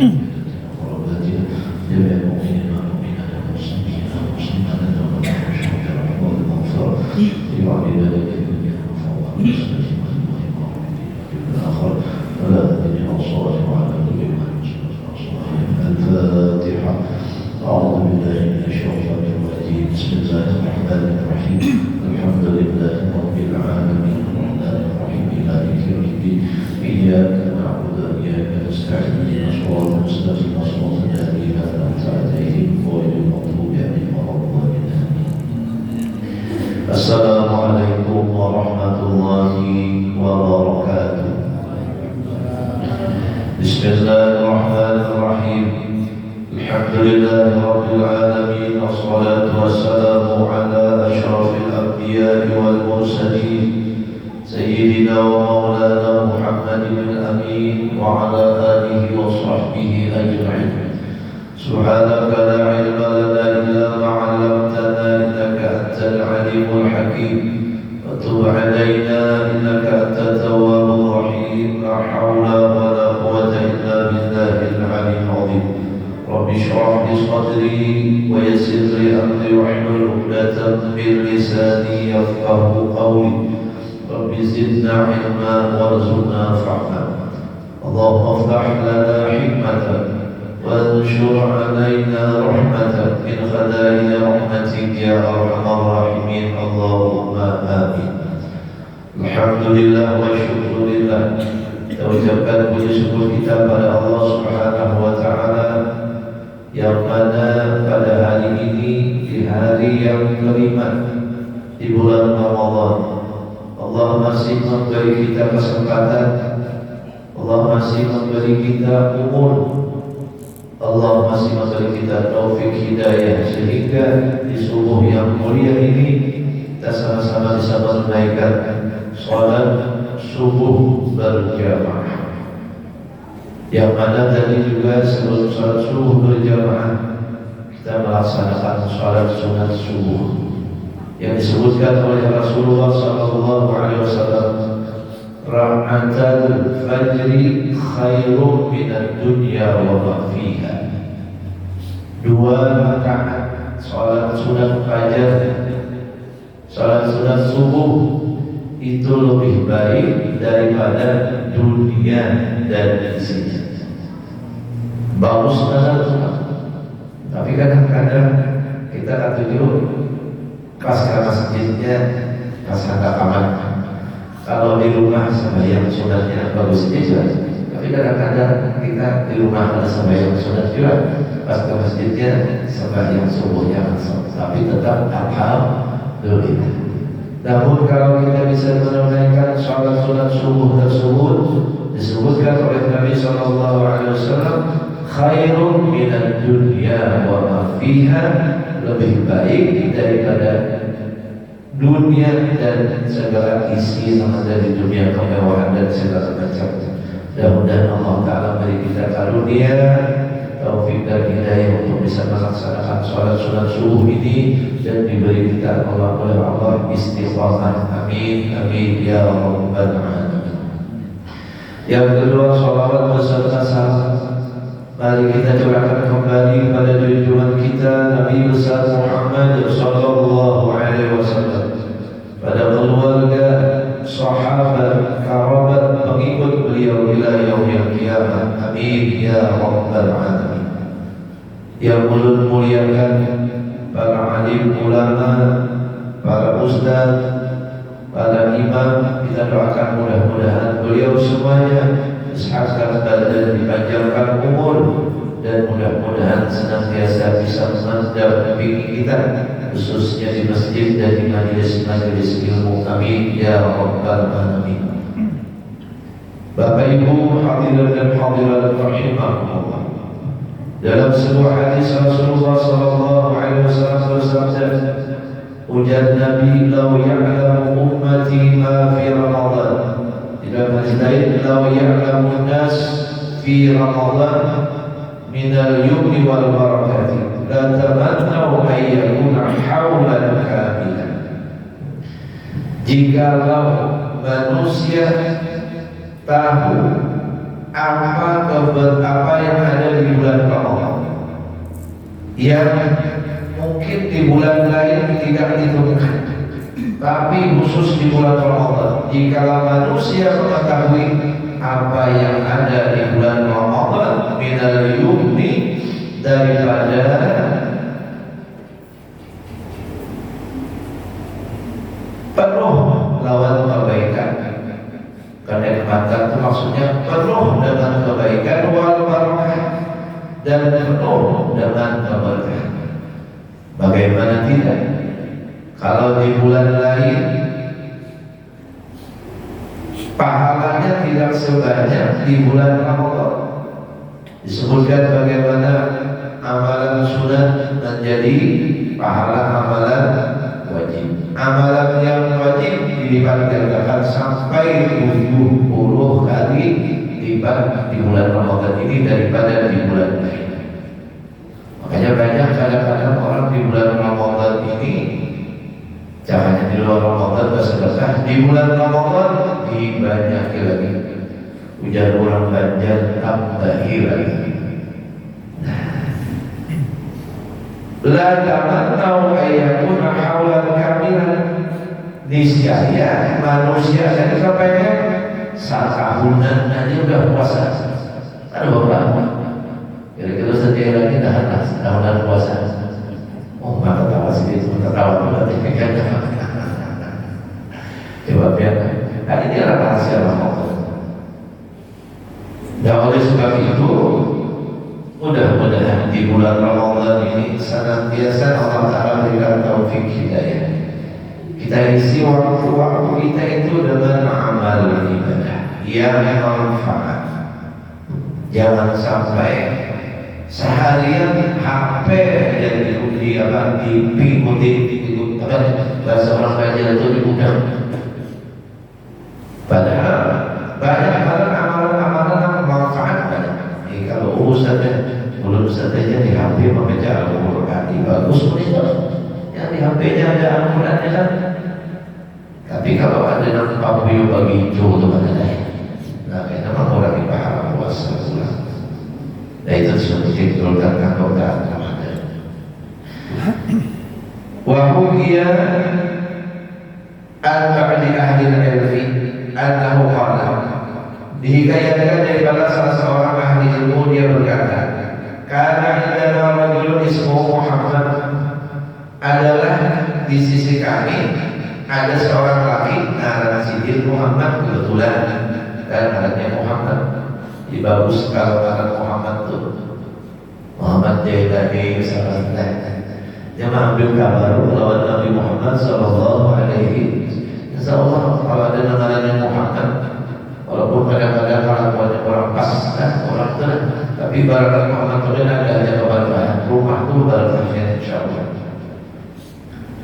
جميع المؤمنين والمؤمنات والمسلمين والمسلمات والمشركين والمغفرة لبعض ذلك الدنيا وفوق المسلمين الآخر ولا تدري الصلاة وعلى كل من الفاتحة. أعوذ بالله من الشيطان الرجيم. بسم الله الرحمن الرحيم. الحمد لله رب العالمين الرحمن الرحيم مالك يوم الدين إياك نعبد وإياك نستعين اهدنا الصراط المستقيم صراط الذين أنعمت عليهم غير المغضوب عليهم ولا الضالين. السلام عليكم ورحمة الله وبركاته. بسم الله الرحمن الرحيم. الحمد لله رب العالمين والصلاة والسلام على أشرف الأنبياء والمرسلين سيدنا ومولانا محمد الأمين وعلى آله وصحبه أجمعين. سبحانك لا علم لنا إلا ما علمتنا إنك أنت العليم الحكيم وتب علينا إنك أنت التواب الرحيم. لا حول ولا قوة إلا بالله العلي العظيم. رب اشرح لي صدري ويسر لي أمري واحلل عقدة من لساني يفقهوا قولي. رب زدنا علما وارزقنا فهما. اللهم افتح لنا حكمتك وانشر علينا رحمتك من خزائن رحمتك يا أرحم الراحمين. اللهم آمين. Alhamdulillah wa syukurillah. Kita ucapkan puji syukur kita pada Allah Subhanahu wa Ta'ala yang mana pada hari ini di hari yang kelima di bulan Ramadan, Allah masih memberi kita kesempatan, Allah masih memberi kita umur, Allah masih memberi kita taufik hidayah sehingga di subuh yang mulia ini kita sama-sama bisa menunaikan salat subuh berjamaah. Yang mana tadi juga sebelum salat subuh berjamaah kita melaksanakan salat sunat subuh yang disebutkan oleh Rasulullah SAW, Rak'atul fajri khairun minad dunya wa ma fiha. 2 rakaat salat sunat fajar, salat sunat subuh itu lebih baik daripada dunia dan isinya. Bagus banget, tapi kadang-kadang kita katuju pas ke masjidnya pas ada kamar. Kalau di rumah sembahyang sunatnya bagus juga, tapi kadang-kadang kita di rumah ada sembahyang sunat juga, pas ke masjidnya sembahyang subuhnya langsung, tapi tetap alhamdulillah. Namun kalau kita bisa menunaikan salat sunat subuh tersebut, disebutkan oleh Nabi SAW, khairun minad dunya wa ma fiha, lebih baik daripada dunia dan segala isi yang ada di dunia, kemewahan dan segala macam. Mudah-mudahan Allah Ta'ala beri kita karunia, taufik dan hidayah untuk bisa melaksanakan salat sunat subuh ini dan diberi kita oleh Allah istiqamah. Amin amin ya rabbal alamin. Yang kedua, salawat beserta salam mari kita curahkan kembali pada junjungan kita Nabi besar Muhammad sallallahu alaihi wasallam, pada keluarga, sahabat, kerabat, pengikut beliau ila yaumil qiyamah. Amin ya rabbal alamin. Yang ulun muliakan para alim ulama, para ustaz, para imam, kita doakan mudah-mudahan beliau semuanya disehatan badan, dipanjangkan umur, dan mudah-mudahan senantiasa bisa mendampingi kita khususnya di masjid dan di majelis-majelis ilmu. Amin ya rabbal alamin. Bapak Ibu hadirin dan hadirat rahimakumullah, dalam sebuah hadis Rasulullah sallallahu alaihi wasallam bersabda, ujar Nabi, "Lau ya'lamu ummati ma fi Ramadan." Dalam hadis lain, "Lau ya'lamu nas fi Ramadan min al-yumni wal barakati la tamannau an yakuna hawlan kamilan." Jikalau manusia tahu apa yang ada di bulan Ramadan yang mungkin di bulan lain tidak ditemukan, tapi khusus di bulan Ramadan. Jika manusia mengetahui apa yang ada di bulan Ramadan minal yumni, daripada penuh lawan kebaikan, kenikmatan itu maksudnya penuh dengan kebaikan wal barakah, dan penuh dengan keberkahan. Bagaimana tidak kalau di bulan lain pahalanya tidak sebanyak di bulan Ramadan? Disebutkan bagaimana amalan sunat menjadi pahala amalan wajib. Amalan yang wajib dilipat gandakan sampai 70 kali lipat di bulan Ramadan ini daripada di bulan lain. Makanya banyak kadang-kadang orang di bulan Ramadan ini, jangan di luar Ramadan bersedekah, di bulan Ramadan dibanyak lagi. Ujar orang Banjar tambahi lagi. La tamannau ayyakuna haulan kamilan. Niscaya manusia saya kepengen satahunan aja udah puasa. Ada beberapa. Kira-kira setiap lagi tahunan puasa. Oh, maka tawa sih itu tertawa berarti kan. Coba biar. Nah, ini adalah rahasia Ramadan. Dan oleh sebab itu, mudah-mudahan di bulan Ramadan ini senantiasa Allah Ta'ala berikan taufik hidayah. Kita isi waktu-waktu kita itu dengan amal ibadah yang bermanfaat. Jangan sampai seharian HP yang diikuti bahasa orang Banjar itu dibuka. Padahal banyak amalan-amalan yang bermanfaat banyak. Kalau urusannya belum saja di HP membaca Al-Quran bagus begitu. Yang di HP-nya ada Al-Qurannya kan. Tapi kalau ada yang pabio bagi hijau itu kan ada. Nah, kayaknya memang orang di pahala puasa pulang. Nah, itu sudah dititulkan keanggotaan Ramadan. Wahukia al-ba'di ahli al-ilmi annahu qala, dihikayatkan daripada salah seorang ahli ilmu, dia berkata, karena indana rajulun ismuhu Muhammad, adalah di sisi kami ada seorang laki nama Sidin Muhammad, kebetulan dan anaknya Muhammad. Jadi bagus kalau anak Muhammad tuh Muhammad Jailani misalnya, dia mengambil kabar lawan Nabi Muhammad Sallallahu Alaihi. Insya Allah kalau ada namanya Muhammad, walaupun kadang-kadang orang pas orang tua, tapi barang Muhammad itu ada aja keberkahan rumah tuh barakahnya insya Allah.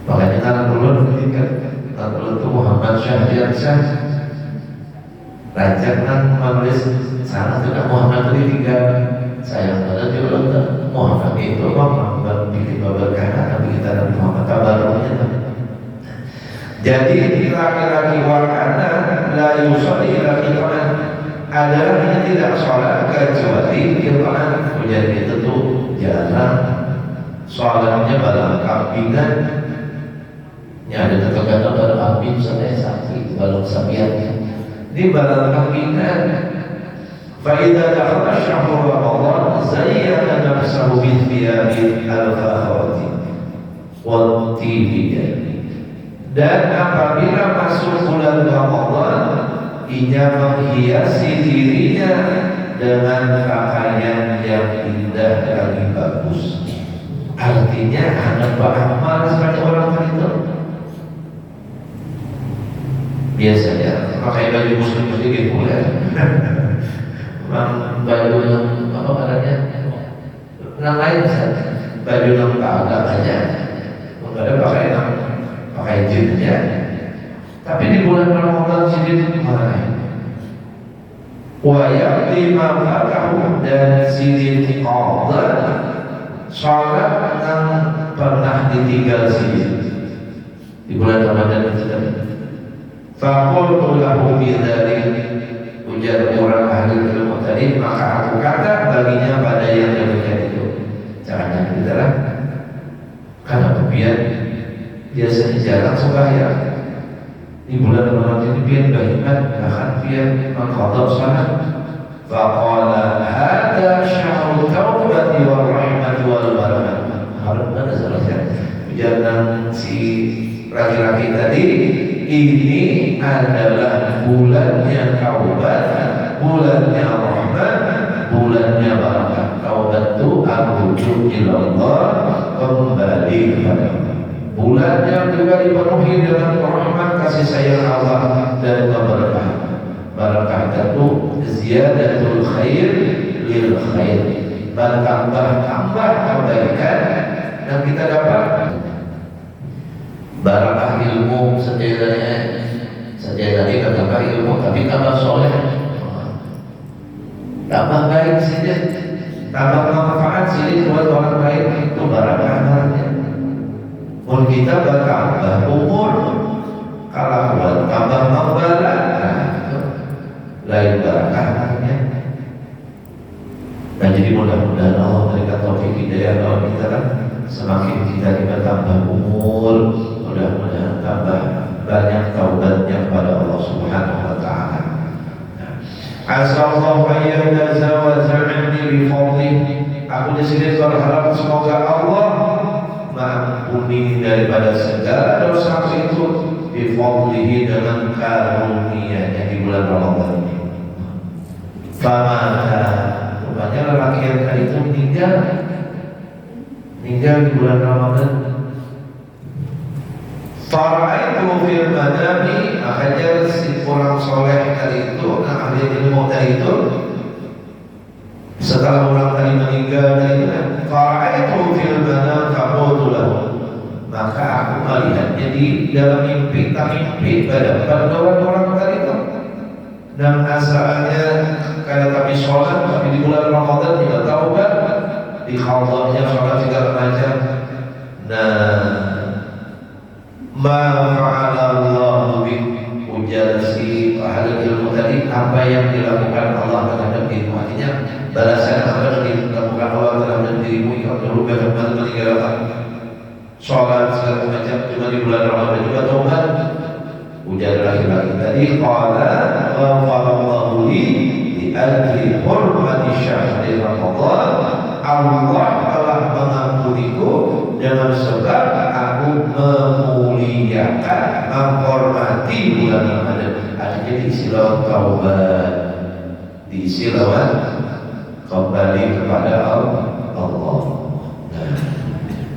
Makanya anak dulu itu Muhammad Syahriansyah rancangan menulis sana sudah Muhammad itu tiga. Sayang banget juga Muhammad itu Muhammad bikin keberkahan, tapi kita Nabi Muhammad kabarnya. Jadi laki-laki wakana la yusalli ila qira'an, adalah yang tidak sholat kecuali qira'an. Jadi itu tuh jarang sholatnya dalam kabinan. Ya ada kata-kata dalam abin sampai sakit dalam sabiat di dalam kabinan. Faidah dakhala syahrul Ramadan zayyana nafsahu bi thiyabil al-fakhati wal tibiyah. Dan apabila masuk bulan Ramadan, ia menghiasi dirinya dengan pakaian yang indah dan bagus. Artinya anak beramal seperti orang itu. Biasanya pakai baju muslim sedikit boleh. Baju yang apa namanya? Yang lain saja. Baju yang tak aja. Enggak ada pakai jinnya. Tapi di bulan Ramadan sidin mana? Wa yaqdi ma fatahu, dan sidin qadha salat yang pernah ditinggal sidin di bulan Ramadan itu. Faqultu lahu bidzalik, ujar orang ahli ilmu tadi tadi, maka aku kata baginya pada yang demikian itu, jangan kita lah. Karena kemudian biasanya jarang sembahyang di bulan Ramadan ini, biar beriman, bahkan biar mengqadha salat. Faqala hadza syahrul taubati war rahmati wal barakah. Harus ada selesai. Jangan si laki-laki tadi, ini adalah bulannya taubat, bulannya rahmat, bulannya barakah. Taubat itu ar-rujuk ila Allah, kembali kepada Allah. Bulan yang juga dipenuhi dengan rahmat, kasih sayang Allah dan keberkahan. Barakah itu ziyadatul khair lil khair, bertambah kebaikan yang kita dapat. Barakah ilmu sejadanya bertambah ilmu, tapi tambah soleh, tambah baik saja, tambah manfaat saja buat orang baik, itu barakahnya. Mun kita bertambah umur, kalau buat tambah membalas, lain barakahnya. Dan jadi mudah-mudahan Allah berikan taufik hidayah kalau kita kan semakin kita bertambah umur, mudah-mudahan tambah banyak taubatnya kepada Allah Subhanahu wa taala. Asallahu ayyazawaza 'anni bi fadlihi. Aku di sini berharap semoga Allah mengampuni daripada segala dosa itu bi fadlihi, dengan karunia-Nya di bulan Ramadan ini. Famata, rupanya lelaki yang tadi itu meninggal di bulan Ramadan. Fara'aitu fil manami, makanya si orang soleh tadi itu, ahli ilmu tadi itu, setelah orang tadi meninggal tadi itu, fara'aitu fil manami faqultu lahu, maka aku melihatnya di dalam mimpi, tak mimpi pada orang tadi itu. Dan asalnya kayak tapi sholat, tapi di bulan Ramadan tidak taubat, di khawdahnya sholat segala macam. Nah, ma fa'alallahu bi, ujar si ahli ilmu tadi, apa yang dilakukan Allah terhadap dirimu, artinya balasan apa yang dilakukan Allah terhadap dirimu yang dulu bagaimana meninggalkan sholat segala macam cuma di bulan Ramadan juga taubat. Ujar laki-laki tadi, qala ghafarallahu li ajli hurmati syahri Ramadan, Allah telah mengampuniku dengan sebab aku memuliakan, menghormati bulan Ramadan. Artinya diisi lawan taubat, diisi lawan kembali kepada Allah.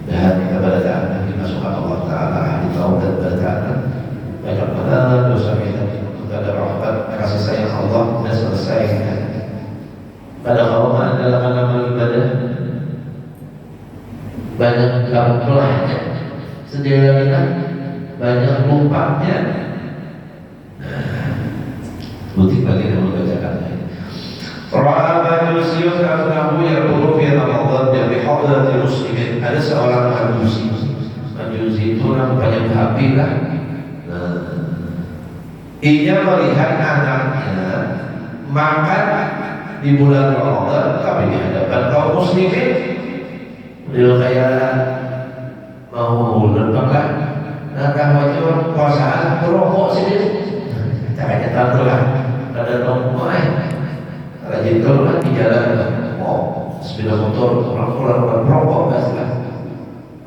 Dan kita berdoa dimasukkan Allah Taala ahli taubat, berdoa banyak pada dosa kita, ada rahmat kasih sayang Allah dan selesai kita. Pada Ramadan dalam amal ibadah banyak gamblahnya, sederhana, banyak lumpanya. Butik bagi yang membacakannya. Ra'a manusia karena yang buruk fi Ramadan dan bihadratil muslimin. Ada seorang manusia itu namanya Habilah. Ia melihat anaknya makan di bulan Ramadan, tapi di hadapan kaum muslimin. Beliau kayak mau berbangga, nah kamu itu puasaan merokok sini, caranya tahu lah, ada nomor, rajin keluar di jalan, oh sepeda motor orang pulang merokok nggak sih lah,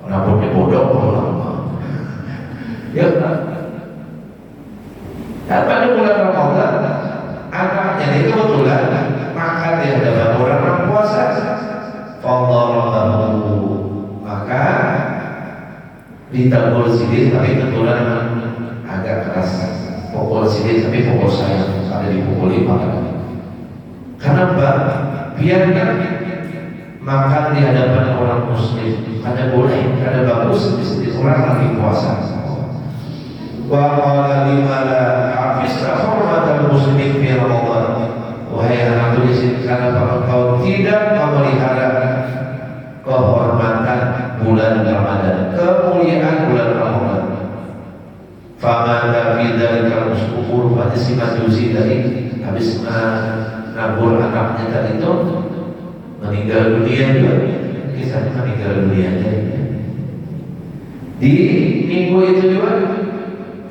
rambutnya bodoh pulang, ya kan? Pada bulan Ramadan, anaknya itu kebetulan makan di hadapan orang puasa. Fadarahu, maka ditangkul sidin, tapi kebetulan agak keras. Pukul sidin, tapi pukul sayang, ada dipukuli makan. Kenapa? Biarkan makan di hadapan orang muslim, ada boleh, ada bagus, di orang lagi puasa. Wa qala limala hafizta hurmatal muslimin fi Ramadan. Wahai anakku di sini, karena engkau tidak memelihara kehormatan bulan Ramadan, kemuliaan bulan Ramadan. Famada fi dzalika al-usbur, pada si majusi tadi habis nabur anak bapaknya tadi itu meninggal dunia juga, kisahnya meninggal dunia. Di minggu itu juga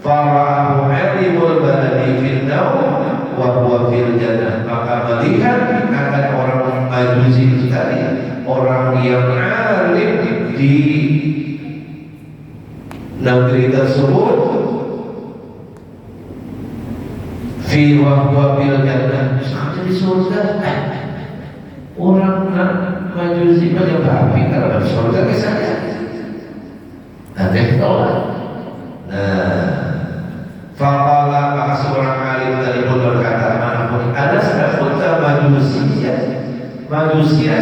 fara'ahu alimul baladi fil naum wa huwa fil jannah, maka melihat akan orang Majusi itu tadi, orang yang alim di negeri tersebut, fi wa huwa fil jannah, sekarang di surga. Orang Majusi pada babi kalau di surga ke sana. Ada tolak. Faqala, maka seorang alim tadi pun berkata, manapun ada sedapun manusia,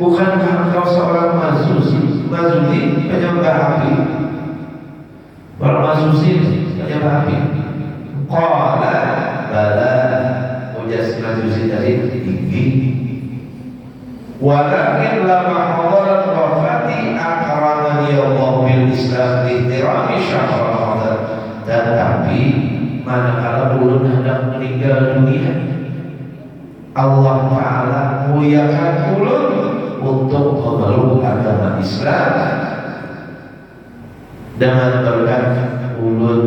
bukankah engkau seorang majusi penyembah api? Orang majusi penyembah api. Qala bala, ujar si majusi tadi tinggi. Walakin lama hadarat wafati akramani Allah bil Islam lihtirami syahr Ramadan. Tetapi manakala ulun hendak meninggal dunia, Allah Ta'ala muliakan ulun untuk memeluk agama Islam dengan berkat ulun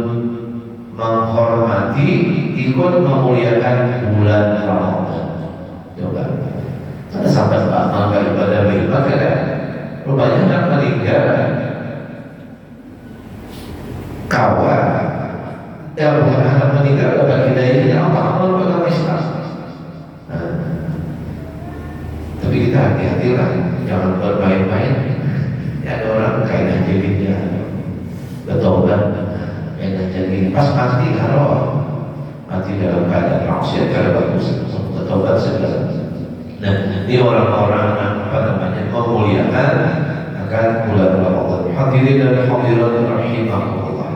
menghormati, ikut memuliakan bulan Ramadan. Coba ada sampai amal ibadah berikutnya kan? Rupanya hendak meninggal kawan, bukan hendak meninggal dapat hidayahnya Allah agama Islam. Tapi kita hati-hatilah, jangan bermain-main. Ya, ada orang kaidah jadinya bertobat, kaidah jadi pas mati kalau mati dalam keadaan maksiat kalau bagus bertobat segala. Nah, ini orang-orang memuliakan akan bulan Ramadan. Hadirin dan hadirat rahimahullah.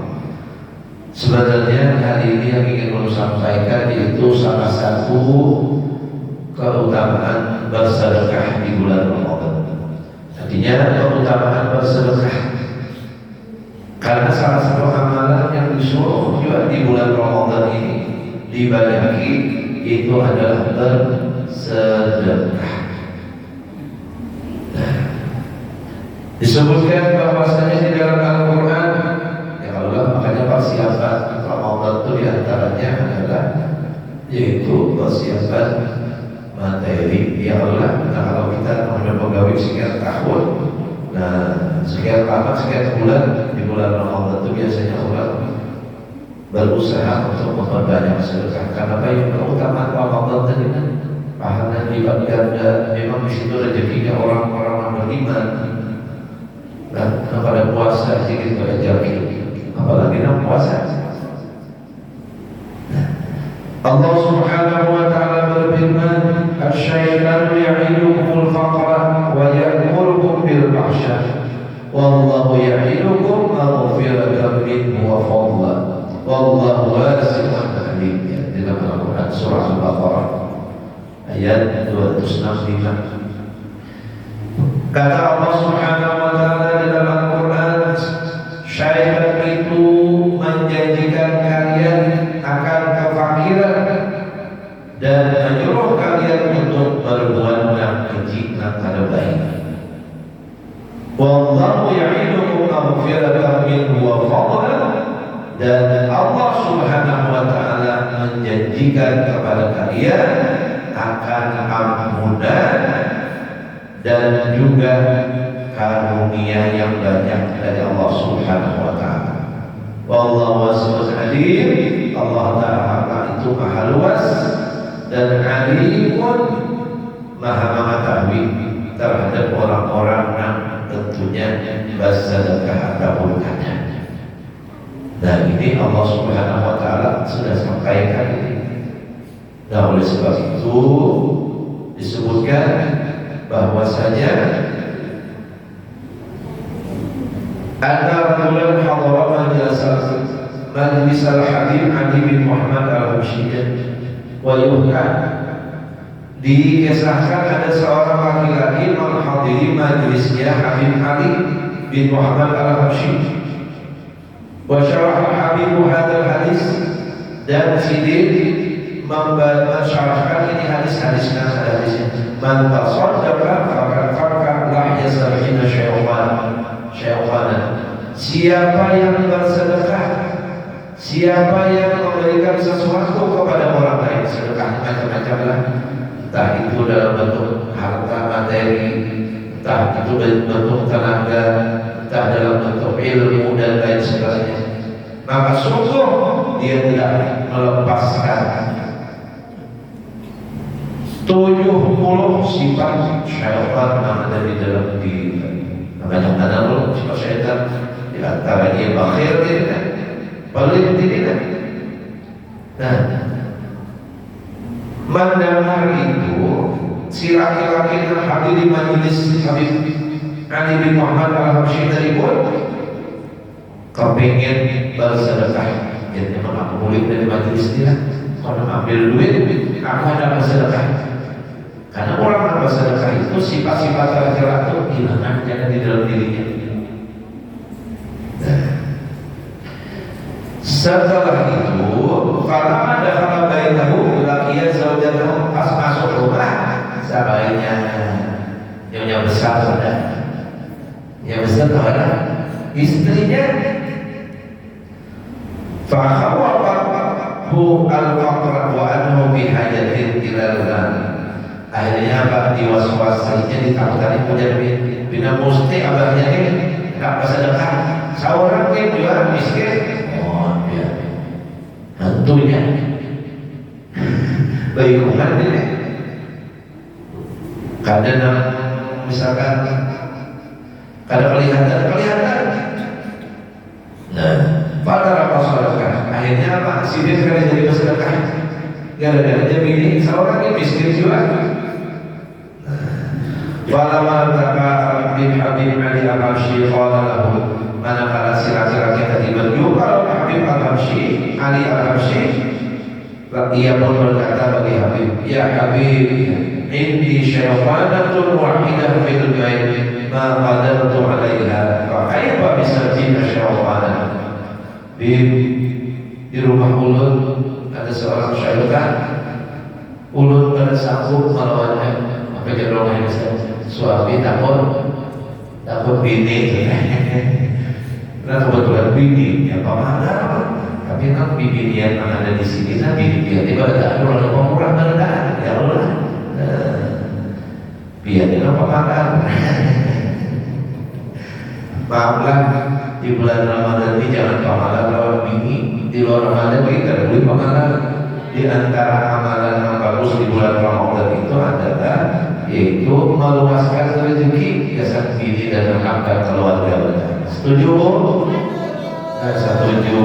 Sebenarnya hari ini yang ingin saya sampaikan yaitu salah satu keutamaan bersedekah di bulan Ramadan. Artinya keutamaan bersedekah, karena salah satu amalan yang disuruh juga di bulan Ramadan ini dibagi itu adalah bersedekah. Nah, disebutkan bahwasanya di dalam Al-Quran, ya Allah, makanya persiapan Ramadan itu diantaranya adalah yaitu persiapan materi. Ya Allah, nah kalau kita mengambil pegawai sekian tahun, nah sekian lama, sekian bulan, di bulan Ramadan itu biasanya orang berusaha untuk memperbanyak sedekah. Karena baik keutamaan Ramadan tadi kan pahala lipat ganda, memang di situ rezekinya orang-orang yang beriman. Dan pada puasa sedikit berjaki, apalagi dalam puasa. Allah Subhanahu wa Ta'ala berfirman, "Asy-syaitanu ya'idukumul faqra wa ya'murukum bil fahsya, wallahu ya'idukum maghfiratan minhu wa fadla, wallahu wasi'un 'alim." Di dalam Al-Quran surah Al-Baqarah ayat 265. Kata Allah Subhanahu wa Ta'ala di dalam Al-Quran, syaitan itu menjanjikan kalian akan kefakiran dan menyuruh kalian untuk berbuat yang keji dan kada baik. Wallahu ya'idukum maghfiratan minhu wa fadlan, dan Allah Subhanahu wa Ta'ala menjanjikan kepada kalian akan ampunan dan juga karunia yang banyak dari Allah Subhanahu wa Ta'ala. Wallahu wasi'un 'alim. Allah Ta'ala itu maha luas dan alimun, maha mengetahui terhadap orang-orang yang tentunya bersedekah ataupun kada. Dan ini Allah Subhanahu wa Ta'ala sudah sampaikan ini. Nah, oleh sebab itu disebutkan bahwasanya ada rajulan hadara majlis al-Habib Ali bin Muhammad al-Habsyi wa yuhkan, dikisahkan ada seorang laki-laki menghadiri majlisnya Habib Ali bin Muhammad al-Habsyi. Wa syarah Habib hadal hadis, dan sidin mensyarahkan ini hadis-hadis Man tasaddaqa faqad farqa lahya sab'ina syaitan. Siapa yang bersedekah, siapa yang memberikan sesuatu kepada orang lain, sedekahnya macam-macam lah, entah itu dalam bentuk harta materi, entah itu bentuk tenaga, entah dalam bentuk ilmu dan lain sebagainya, maka sungguh dia tidak melepaskan 70 sifat syaitan yang ada di dalam diri. Kadang-kadang sifat syaitan di antara dia bakhil tidak, pelit tidak. Nah, mendengar itu si laki-laki yang hadir di majelis Habib Ali bin Muhammad Al-Habsyi tadi pun kepingin bersedekah. Jadi memang aku mulai dari majelis dia, kalau ambil duit, aku ada bersedekah. Karena orang yang bersedekah itu sifat-sifat tercela itu hilangkan jangan di dalam dirinya. Setelah itu, falamma dakhala baitahu laqiya zawjatahu, pas masuk rumah, sahabatnya yang besar sudah, yang besar kepada istrinya. Fakhawafahu al-faqra wa anhu bihajatin ilal. Akhirnya abah diwaswasinya ditakutkan punya bina musti abahnya ini tak bersedekah. Seorang yang juga miskin, oh dia hantunya bayikungan ini. Kadang misalkan kada kelihatan. Nah, pada apa sedekah? Akhirnya apa? Sidin kada jadi bersedekah. Gara-gara dia begini, seorang yang miskin juga. Falamma taqa Habib Ali Al-Habsyi qala lahu, manakala si laki-laki tadi berjumpa Habib Al-Habsyi Ali Al-Habsyi, ia pun berkata bagi Habib, ya Habib, indi syaitanatun wahidah fil bait ma qadartu 'alaiha, fa kaifa bisabina syaitan. Di rumah ulun ada seorang syaitan, ulun kada sanggup melawannya. Maka cenderung suami takut bini. Nah kebetulan bini ya pamanah, tapi kan bini yang ada di sini nah bini tiba-tiba ada orang pemurah berendah ya Allah, biar dia pamanah. Maaflah di bulan Ramadan ini jangan pamanah lawan bini. Di luar Ramadan kita boleh pamanah. Di antara amalan yang bagus di bulan Ramadan itu adalah yaitu meluaskan rezeki, kesan diri dan mengangkat keluarga. Setuju? Nah, setuju.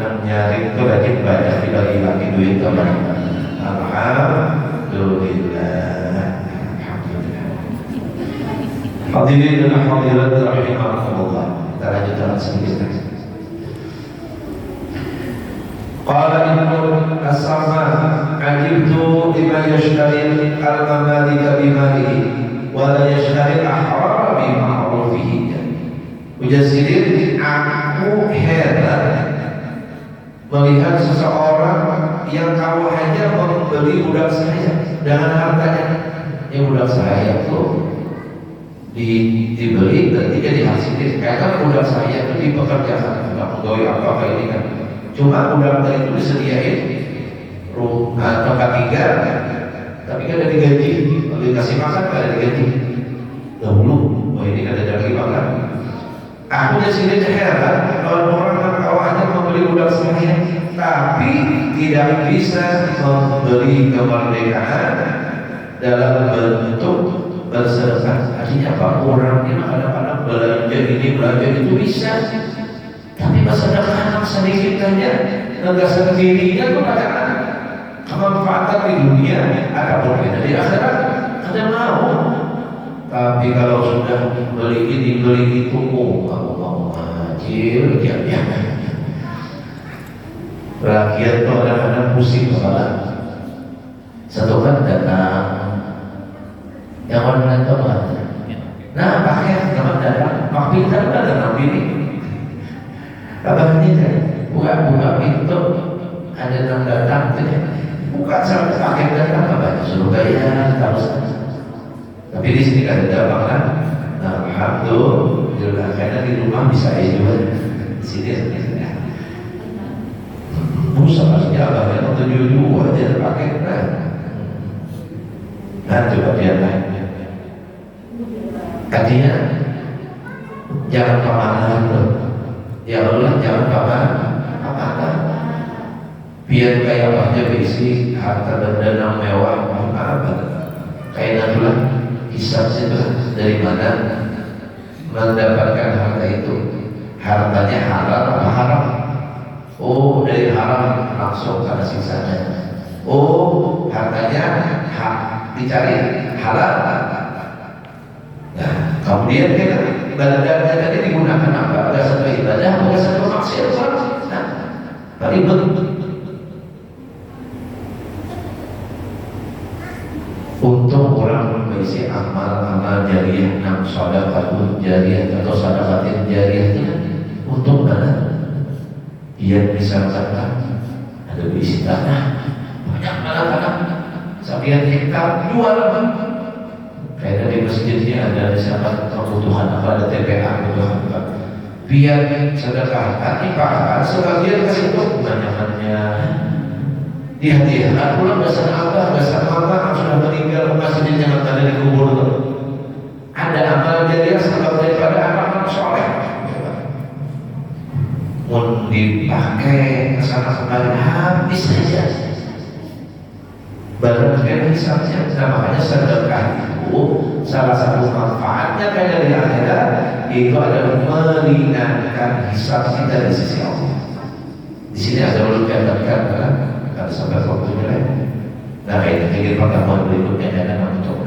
Nah, nyari itu rajin banyak dibagi-bagi duit teman. Alhamdulillah. Hadirin dan hadirat rahimakumullah. Kita lanjutkan sedikit. Qala Ibnu As-Sama ajibtu lima yashtari al-mamalika bimalihi wa la yashtari al-ahrar bima'rufihi. Ujazirin, aku heran melihat seseorang yang kau hanya membeli budak saya dengan hartanya. Yang budak saya itu dibeli dan tidak dihasilkan. Karena budak saya itu dipekerjakan tidak pegawai apa ini kan. Cuma budak itu disediain tempat tinggal, tapi kan ada digaji. Kalau dikasih makan kan ada digaji. Dahulu, ini kan ada lagi makan. Aku di sini heran kalau orang yang kawannya membeli budak saya, tapi tidak bisa memberi kemerdekaan dalam bentuk bersedekah. Artinya apa? Orang ini kadang-kadang belanja ini belanja itu bisa. Tapi bersedekah sedikit saja, negara sendirinya kepada kemanfaatan di dunia ada berbeda di akhirat ada mau. Tapi kalau sudah beli ini beli itu, kamu mau ngajil ya. Rakyat itu kadang-kadang pusing kepala. Satu kan datang, yang orang itu apa? Nah pakai teman datang, makin datang ini. Abang ini buka pintu, ada yang datang, buka sampai pakai datang, abang suruh gaya, harus Tapi di sini kan ada makanan. Nah, alhamdulillah karena di rumah bisa juga. Di sini ya. Musa pasti abangnya untuk jujur dia pakai nah coba dia naik. Artinya jangan pemahaman loh. Ya Allah jangan pemahaman. Biar kayak aja berisi harta benda mewah apa kayak natural hisab itu dari mana mendapatkan harta itu, hartanya halal apa haram? Oh dari haram langsung karena siksanya. Oh hartanya dicari halal. Nah kemudian kita ibadahnya tadi digunakan apa? Ada satu ibadah, ada satu maksiat. Nah ribet. Untuk orang mengisi amal-amal jariah, sedekah jariah atau sedekah jariah itu untuk mana? Dia misalkan ada berisi tanah banyak tanah sekian hektar jual kayak di masjidnya ada misalkan kebutuhan apa, ada TPA kebutuhan apa, biar sedekahkan dipakai sebagian kasih untuk banyakannya dihadiahkan pulang dasar abah, dasar mama sudah meninggal masjidnya jangan ada di kubur. Ada amal jariah sebab daripada amal soleh mau dipakai kesana kembali habis saja baru kita hisabnya. Nah makanya sedekah itu salah satu manfaatnya kayak dari akhirat itu adalah meringankan hisab kita di sisi Allah. Di sini ada ulun katakan kalau sampai waktunya lain. Nah ini ingin pertemuan berikutnya adalah untuk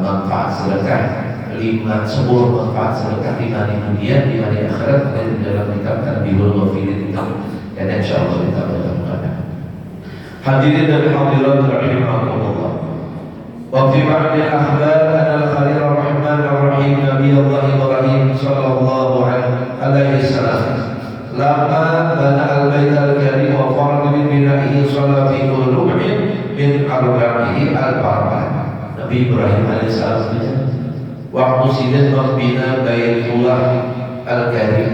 manfaat sedekah 10 manfaat sedekah di dunia di akhirat di dalam kitab Tanbihul Ghafilin itu. Dan insyaallah kita bertemu. Hadirin dan hadirat rahimakumullah. Wa fi ba'd al-akhbar anna al-Khalil ar-Rahman ar-Rahim Nabi Allah Ibrahim sallallahu alaihi wasallam lama bana al-Bait al-Karim wa farad min bina'ihi salla fi qulu'in min arba'ihi al-barakah. Nabi Ibrahim alaihissalam waktu sidin membina Baitullah Al-Karim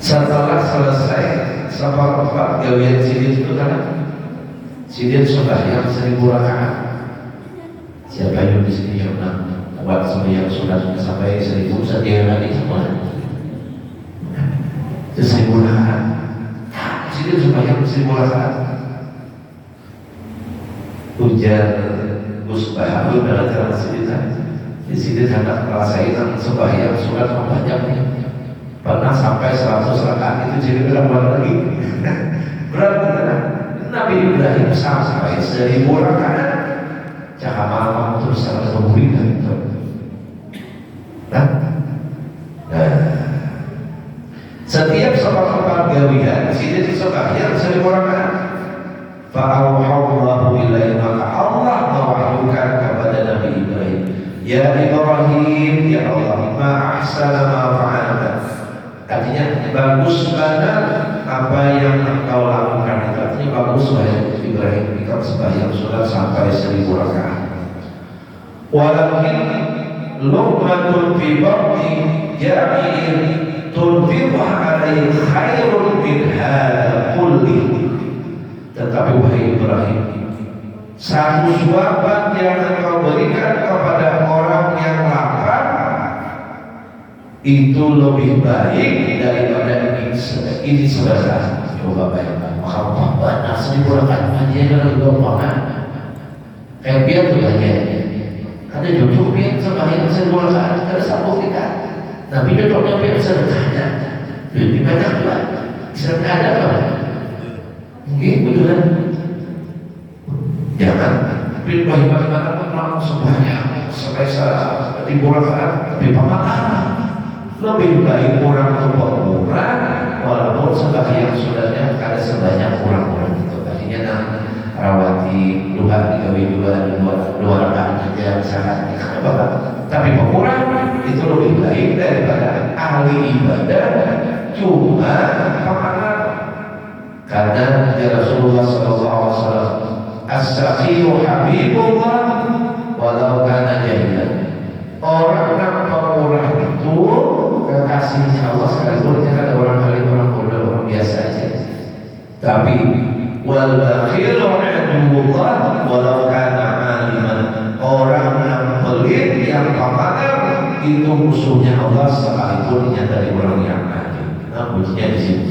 setelah selesai seperempat gawian sidin itu kan sidin sembahyang 1000 rakaat. Siapa yang di sini yang buat sembahyang sunat sampai 1000 setiap hari semua 1000 rakaat. Sidin sembahyang 1000 rakaat. Ujar Gus Baharul dalam jalan di sini hendak merasakan sembahyang surat membanyaknya pernah sampai 100 rakaat itu jadi berapa lagi berat benar. Nabi Ibrahim sampai 1000 rakaat jangan malam terus harus memberikan itu. Nah setiap seperempat gawian sini sembahyang 1000 rakaat. Fa'auhallahu ilaihi maka Allah mewahyukan kepada Nabi Ibrahim, ya Ibrahim, ya Allah, ma ahsana ma fa'alta. Artinya bagus banget apa yang engkau lakukan itu. Artinya bagus wahai Ibrahim, engkau sembahyang surat sampai 1000 rakaat. Walakin luqmatun fi batni ja'in tunfiqha alaihi khairun min hadha kulli. Tetapi wahai Ibrahim, satu suapan yang engkau berikan kepada orang yang lapar itu lebih baik daripada ini sebenarnya. Coba bayangkan, maka banyak 1000 rakaat aja kalau juga makan kayak biar tuh aja ada jujur biar sembahyang 1000 rakaat ada sambung kita. Nabi contohnya biar sedekahnya lebih banyak juga sedekah ada apa? Mungkin betulan jangan bagaimana pun semuanya selesai 1000 rakaat tapi pemahaman lebih baik orang berkurang walaupun sembahyang sudahnya ada sebanyak orang-orang itu. Artinya rawati duha 2 rakaat saja misalkan bapak, tapi berkurang itu lebih baik daripada ahli ibadah cuma pemahaman. Karena Rasulullah SAW as-sakhiyu habibullah walau kana jahilan. Orang yang pemurah itu kekasihnya Allah sekalipun dia ada orang alim, orang bodoh, orang biasa aja. Tapi wal bakhilu aduwwullah walau kana aliman. Orang yang pelit, yang pemamer itu musuhnya Allah sekalipun dia dari orang yang alim. Nah, kuncinya di sini.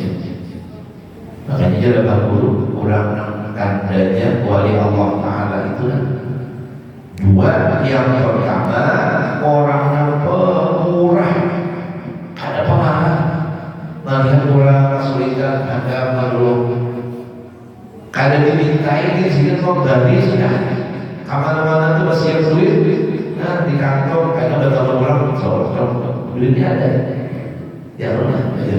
Makanya dia dapat guru orang tandanya wali Allah Ta'ala itu dua. Yang pertama, orang yang pemurah, ada pemarah, melihat orang kesulitan, ada perlu, kada dimintai di sini kok dari sudah kemana-mana tuh masih yang duit. Nah di kantong kadang ada orang soal duitnya ada, ya Allah aja.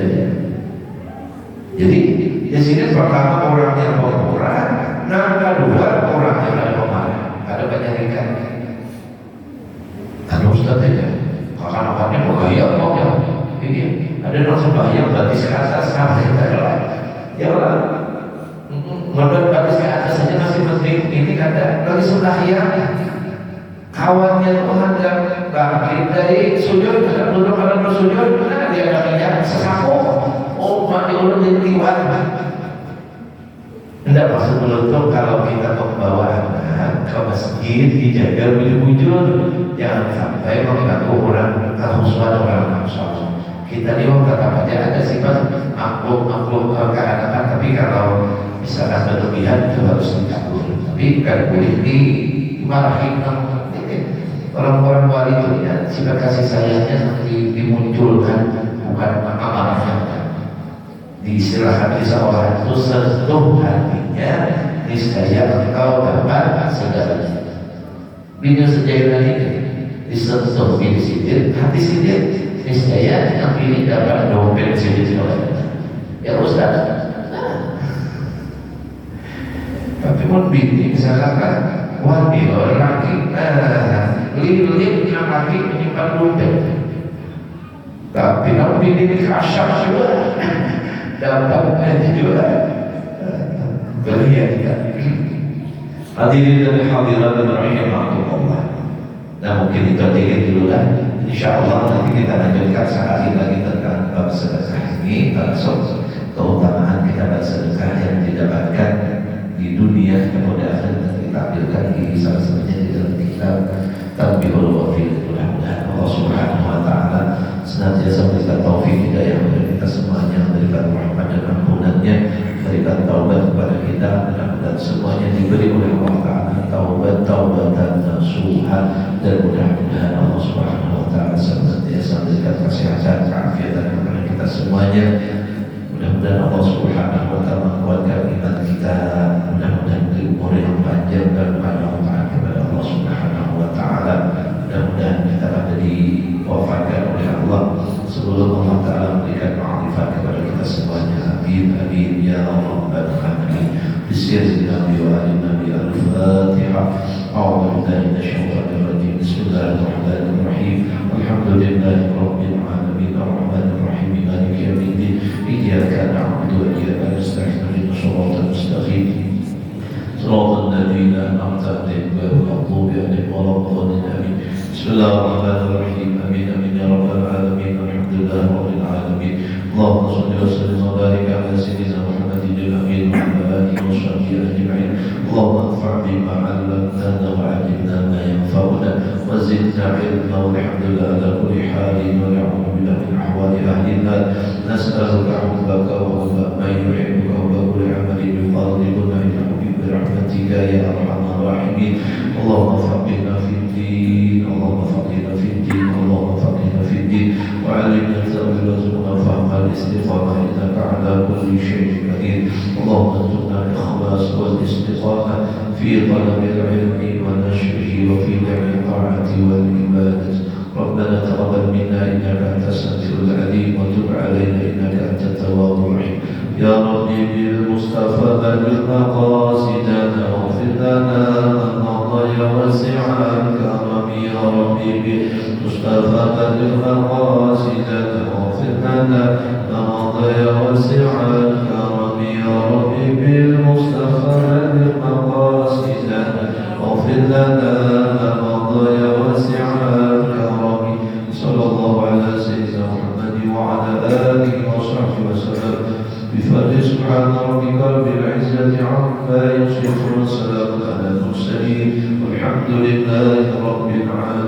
Jadi di sini pertama orang yang pemurah, nah kedua orang yang ada pemarah. Ada penyarikan. Kan Ustaz aja, kapan-kapannya mau gaya mau ya. Ini ada orang sembahyang batis ke atas sama kita lah. Ya Allah, ngedot batis ke atas saja masih penting. Ini kata lagi sembahyang, kawannya Tuhan yang bangkit dari sujud, duduk pada bersujud, nah dia katanya sesapu. Oh, mati ulun jadi liwat. Tidak maksud menutup kalau kita membawa anak ke masjid dijaga bujur-bujur, jangan sampai mengganggu orang kehusuan orang sholat. Kita di waktu aja ada sifat makhluk keanehan, tapi kalau misalkan berlebihan itu harus dicabut. Tapi kan boleh dimarahin orang-orang wali itu ya, sifat kasih sayangnya dimunculkan, bukan amarahnya. Diistilahkan seorang itu sentuh hatinya, niscaya engkau dapat segalanya. Bina sejalan ini disentuh bini sidir, hati sidir, niscaya yang ini dapat dompet sidir oleh ya Ustaz. Tapi pun bini misalkan kan wadi laki, lilin yang laki menyimpan dompet. Tapi kalau bini dikasyaf juga dapat juga berlihat ya. Hadirin dan hadirat rahimakumullah. Nah mungkin itu dikit dulu lah. Insyaallah nanti kita lanjutkan sekali lagi tentang bab sedekah ini, termasuk keutamaan kita bersedekah yang didapatkan di dunia kemudian ditampilkan di salah satunya di dalam kitab Tanbihul Wafil. Mudah-mudahan Allah Subhanahu wa Ta'ala senantiasa memberikan taufik hidayah kepada kita semuanya, memberikan rahmat dan ampunannya, memberikan taubat kepada kita, dan semuanya diberi oleh Allah Ta'ala taubatan nasuha, dan mudah-mudahan Allah Subhanahu wa Ta'ala senantiasa memberikan kesehatan, keafiatan kepada kita semuanya. Mudah-mudahan Allah Subhanahu wa Ta'ala menguatkan iman kita, mudah-mudahan beri umur yang panjang dan manfaat kepada Allah Subhanahu wa Ta'ala. Mudah-mudahan kita ada diwafatkan oleh Allah sebelum Allah Ta'ala memberikan ma'rifat kepada kita semuanya. Amin, amin, ya Allah, amin. Bismillahirrahmanirrahim wa alihi al-Fatihah. A'udhu billahi minasyaitonir rajim. Bismillahirrahmanirrahim. Alhamdulillahi rabbil alamin, arrahmanir rahim, maliki yaumiddin. Iyyaka na'budu wa iyyaka nasta'in. Ihdinas siratal mustaqim. Shiratal ladzina an'amta 'alaihim ghairil maghdubi 'alaihim waladdallin. Amin. Bismillahirrahmanirrahim. Amin, amin, ya rabbal alamin. Alhamdulillahi rabbil alamin. Allahumma shalli wa sallim wa barik ala sayyidina Muhammadin al-amin wa ala alihi wa sahbihi ajma'in. Allahumma anfa' bima 'allamtana wa 'allimna ma yanfa'una wa zidna 'ilma, walhamdulillah ala kulli halin, wa na'udzu billahi min ahwali ahli an-nar. Nas'aluka hubbaka wa hubba man yuhibbuka wa kulli 'amalin yuqarribuna ila hubbika bi rahmatika ya arhamar rahimin. Allahumma faqihna fid din, Allahumma faqihna fid din, Allahumma faqihna fid din, wa 'allimna at-ta'wil warzuqna fahma al-istiqamah innaka 'ala kulli shay'in qadir. Allahumma arzuqna al-ikhlas wal istiqamah fi talabi al-'ilmi wa nashrihi wa fi jami'i ta'ati wal ibadah. ربنا تقبل منا إنك أنت السميع العليم وتب علينا إنك أنت التواب الرحيم. يا ربي بالمصطفى بلغ مقاصدنا واغفر لنا من مضى وسع الكرم. يا ربي بالمصطفى بلغ مقاصدنا واغفر لنا من مضى وسع الكرم. يا ربي بالمصطفى بلغ مقاصدنا سيدنا محمد وعلى آله وصحبه وسلم بفضل سبحان ربك رب العزة عما يصفون، سلام على المرسلين والحمد لله رب العالمين.